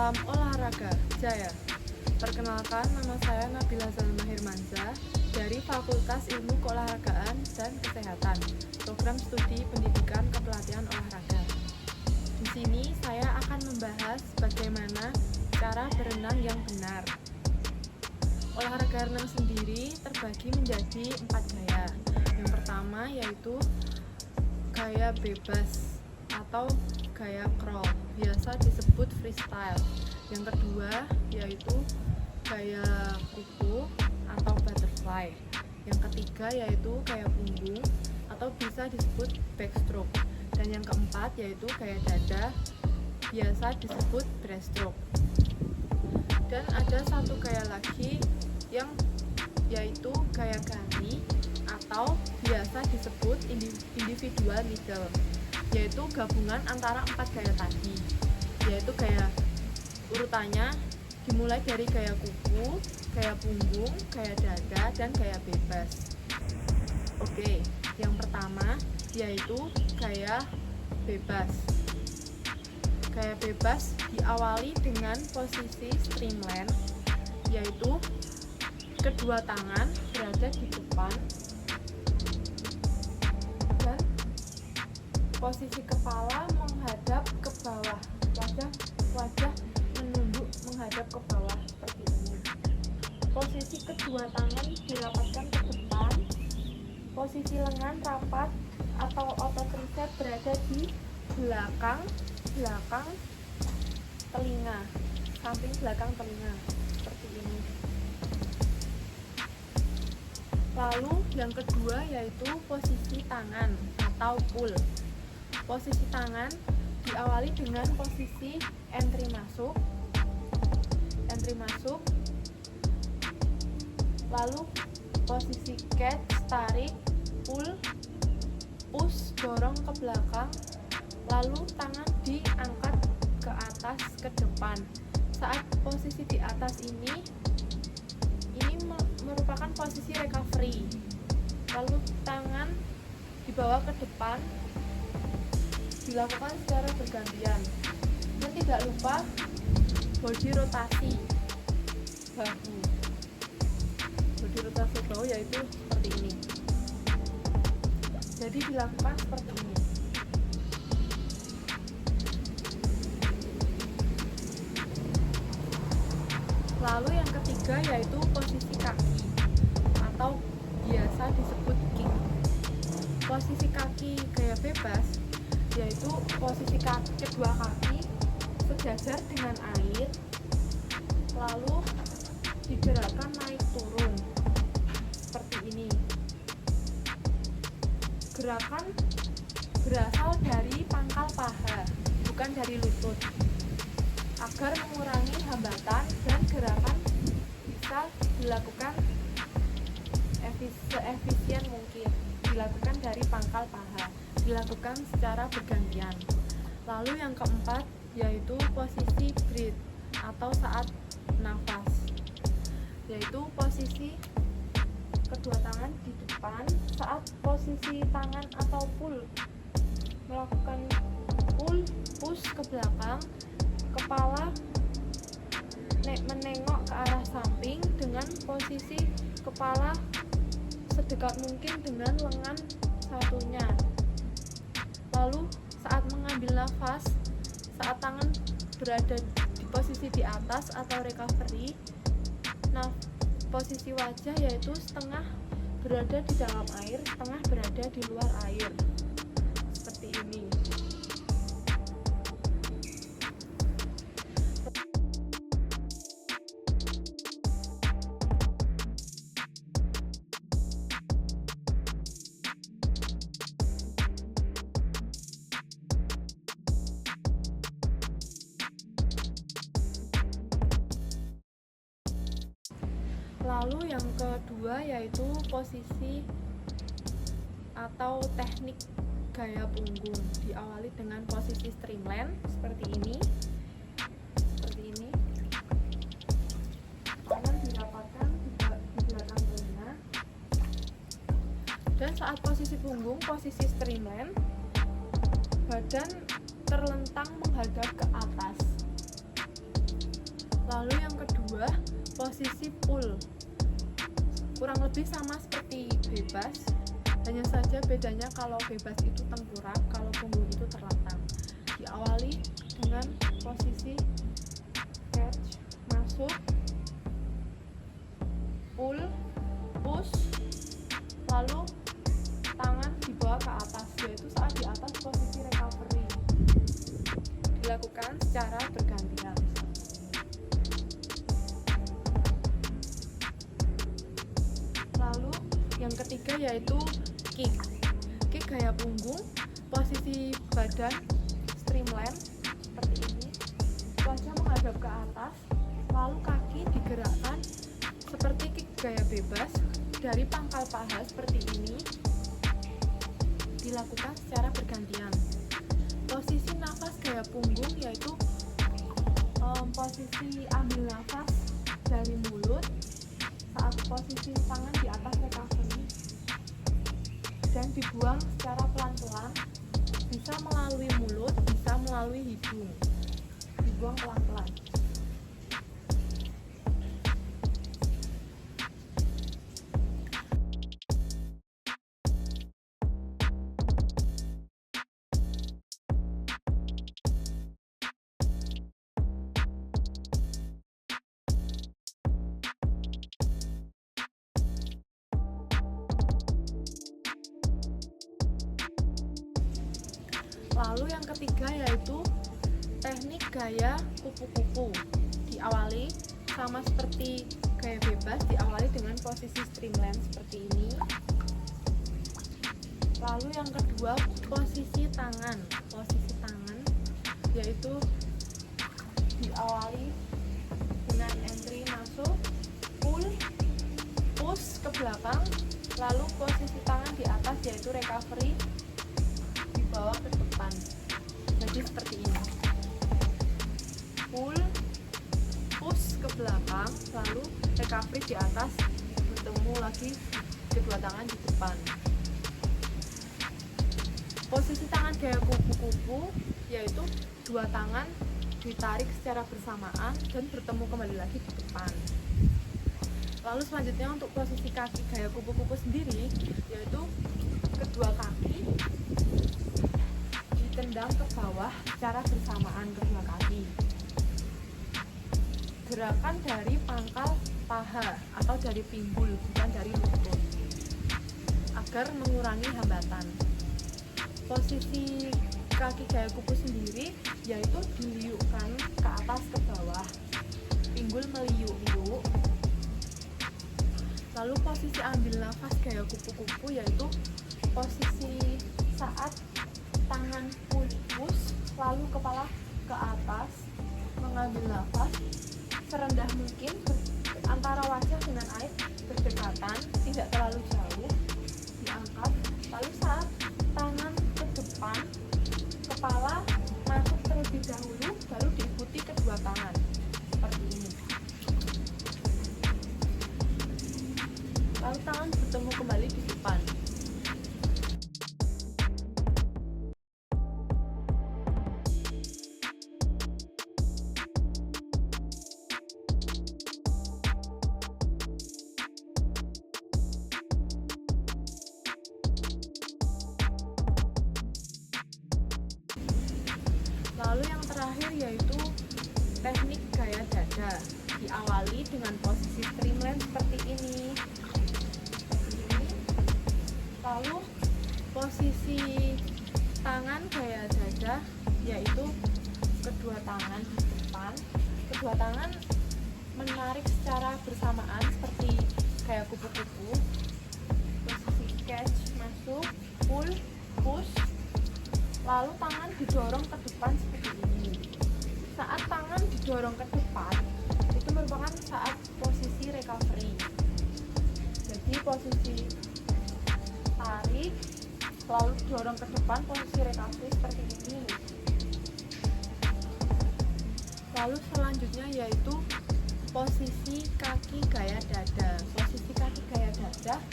Salam olahraga Jaya. Perkenalkan, nama saya Nabila Zalma Hirmansyah dari Fakultas Ilmu Keolahragaan dan Kesehatan, Program Studi Pendidikan Kepelatihan Olahraga. Di sini saya akan membahas bagaimana cara berenang yang benar. Olahraga renang sendiri terbagi menjadi 4 gaya. Yang pertama yaitu gaya bebas atau gaya crawl, biasa disebut freestyle. Yang kedua yaitu gaya kuku atau butterfly. Yang ketiga yaitu gaya punggung atau bisa disebut backstroke. Dan yang keempat yaitu gaya dada, biasa disebut breaststroke. Dan ada satu gaya lagi yang yaitu gaya ganti atau biasa disebut individual middle, yaitu gabungan antara 4 gaya tadi, yaitu gaya urutannya dimulai dari gaya kuku, gaya punggung, gaya dada, dan gaya bebas. Oke, yang pertama yaitu gaya bebas. Gaya bebas diawali dengan posisi streamline, yaitu kedua tangan berada di depan dan posisi kepala menghadap ke bawah, wajah menunduk menghadap ke bawah seperti ini. Posisi kedua tangan dirapatkan ke depan, posisi lengan rapat atau otot tricep berada di belakang telinga, samping belakang telinga seperti ini. Lalu yang kedua yaitu posisi tangan atau pull. Posisi tangan diawali dengan posisi entry masuk, lalu posisi catch, tarik, pull, push, dorong ke belakang, lalu tangan diangkat ke atas ke depan. Saat posisi di atas ini merupakan posisi recovery, lalu tangan dibawa ke depan, dilakukan secara bergantian. Dan tidak lupa body rotasi bahu. Body rotasi bahu yaitu seperti ini. Jadi dilakukan seperti ini. Lalu yang ketiga yaitu posisi kaki atau biasa disebut kick. Posisi kaki gaya bebas yaitu posisi kedua kaki sejajar dengan air, lalu digerakkan naik turun seperti ini. Gerakan berasal dari pangkal paha, bukan dari lutut, agar mengurangi hambatan dan gerakan bisa dilakukan seefisien mungkin. Dilakukan dari pangkal paha, dilakukan secara bergantian. Lalu yang keempat yaitu posisi breath atau saat nafas, yaitu posisi kedua tangan di depan. Saat posisi tangan atau pull, melakukan pull push ke belakang, kepala menengok ke arah samping dengan posisi kepala sedekat mungkin dengan lengan satunya. Lalu saat mengambil nafas, saat tangan berada di posisi di atas atau recovery, posisi wajah yaitu setengah berada di dalam air, setengah berada di luar air seperti ini. Lalu yang kedua yaitu posisi atau teknik gaya punggung, diawali dengan posisi streamline seperti ini. Tangan dirapatkan di belakang telinga. Dan saat posisi punggung, posisi streamline, badan terlentang menghadap ke atas. Lalu yang kedua, posisi pull. Kurang lebih sama seperti bebas, hanya saja bedanya kalau bebas itu tengkurap, kalau punggung itu terlentang. Diawali dengan posisi catch, masuk, pull, push, lalu tangan dibawa ke atas, yaitu saat di atas posisi recovery. Dilakukan secara bergantian. Lalu yang ketiga yaitu kick. Kick gaya punggung, posisi badan streamline seperti ini, wajah menghadap ke atas, lalu kaki digerakkan seperti kick gaya bebas dari pangkal paha seperti ini. Dilakukan secara bergantian. Posisi nafas gaya punggung yaitu posisi ambil nafas dari mulut saat posisi tangan di atas recovery dan dibuang secara pelan-pelan, bisa melalui mulut, bisa melalui hidung, dibuang pelan-pelan. Lalu yang ketiga yaitu teknik gaya kupu-kupu. Diawali sama seperti gaya bebas, diawali dengan posisi streamline seperti ini. Lalu yang kedua, posisi tangan. Posisi tangan yaitu diawali dengan entry masuk, pull, push ke belakang, lalu posisi tangan di atas yaitu recovery, dibawa ke depan. Jadi seperti ini. Pull, push ke belakang, lalu recovery di atas, bertemu lagi kedua tangan di depan. Posisi tangan gaya kupu-kupu yaitu dua tangan ditarik secara bersamaan dan bertemu kembali lagi di depan. Lalu selanjutnya untuk posisi kaki gaya kupu-kupu sendiri yaitu kedua kaki ditendang ke bawah secara bersamaan kedua kaki. Gerakan dari pangkal paha atau dari pinggul, bukan dari lutut, agar mengurangi hambatan. Posisi kaki gaya kupu sendiri yaitu diliukkan ke atas ke bawah, pinggul meliuk-liuk. Lalu posisi ambil nafas gaya kupu-kupu yaitu posisi saat tangan push, lalu kepala ke atas, mengambil nafas serendah mungkin antara wajah dengan air berdekatan, tidak terlalu jauh, diangkat. Lalu saat tangan ke depan, kepala masuk terlebih dahulu, baru diikuti kedua tangan seperti ini. Lalu tangan bertemu kembali di depan. Lalu yang terakhir yaitu teknik gaya dada. Diawali dengan posisi streamline seperti ini. Lalu posisi tangan gaya dada yaitu kedua tangan di depan. Kedua tangan menarik secara bersamaan seperti gaya kupu-kupu. Posisi catch masuk, pull, push. Lalu tangan didorong ke depan seperti ini. Saat tangan didorong ke depan, itu merupakan saat posisi recovery. Jadi posisi tarik, lalu dorong ke depan, posisi recovery seperti ini. Lalu selanjutnya yaitu posisi kaki gaya dada. Posisi kaki gaya dada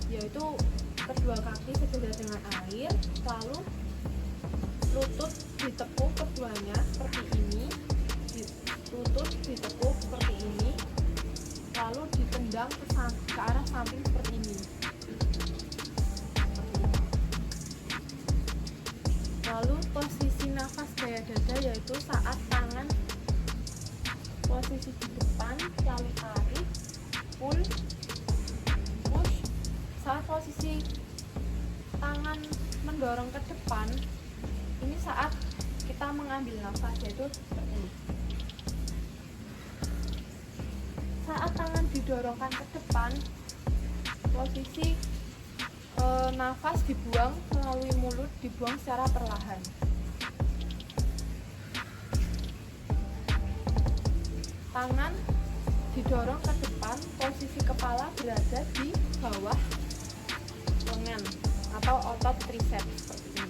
yaitu kedua kaki sejajar dengan air, lalu lutut ditekuk keduanya seperti ini, lutut ditekuk seperti ini, lalu ditendang ke arah samping seperti ini. Lalu posisi nafas gaya dada yaitu saat tangan posisi di depan, lalu tarik, pull, push. Saat posisi tangan mendorong ke depan, ini saat kita mengambil nafas, yaitu seperti ini. Saat tangan didorongkan ke depan, posisi nafas dibuang melalui mulut, dibuang secara perlahan. Tangan didorong ke depan, posisi kepala berada di bawah lengan atau otot triceps seperti ini.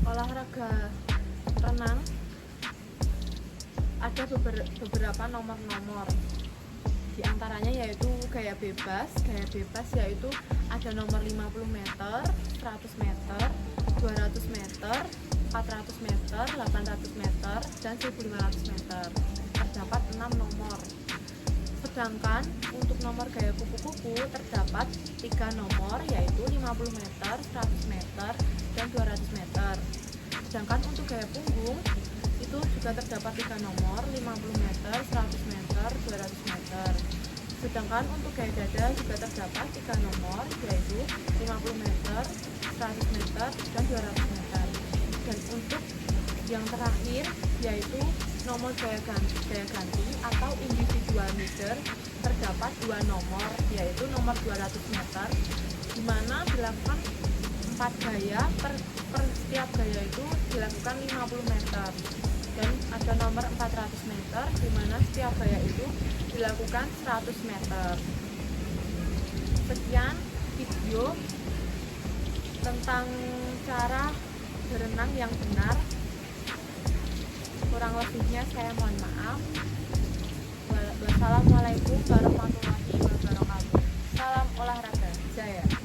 Olahraga renang ada beberapa nomor-nomor, di antaranya yaitu gaya bebas yaitu ada nomor 50 meter, 100 meter, 200 meter, 400 meter, 800 meter, dan 1500 meter. Terdapat 6 nomor. Sedangkan untuk nomor gaya kupu-kupu terdapat 3 nomor, yaitu 50 meter, 100 meter, dan 200 meter. Sedangkan untuk gaya punggung itu juga terdapat 3 nomor, 50 meter, 100 meter, 200 meter. Sedangkan untuk gaya dada juga terdapat 3 nomor, yaitu 50 meter, 100 meter, dan 200 meter. Dan untuk yang terakhir yaitu nomor gaya ganti atau individual meter, terdapat 2 nomor, yaitu nomor 200 meter, di mana dilakukan 4 gaya, per setiap gaya itu dilakukan 50 meter. Dan ada nomor 400 meter, di mana setiap gaya itu dilakukan 100 meter. Sekian video tentang cara berenang yang benar. Kurang lebihnya saya mohon maaf. Wassalamualaikum warahmatullahi wabarakatuh. Salam olahraga jaya.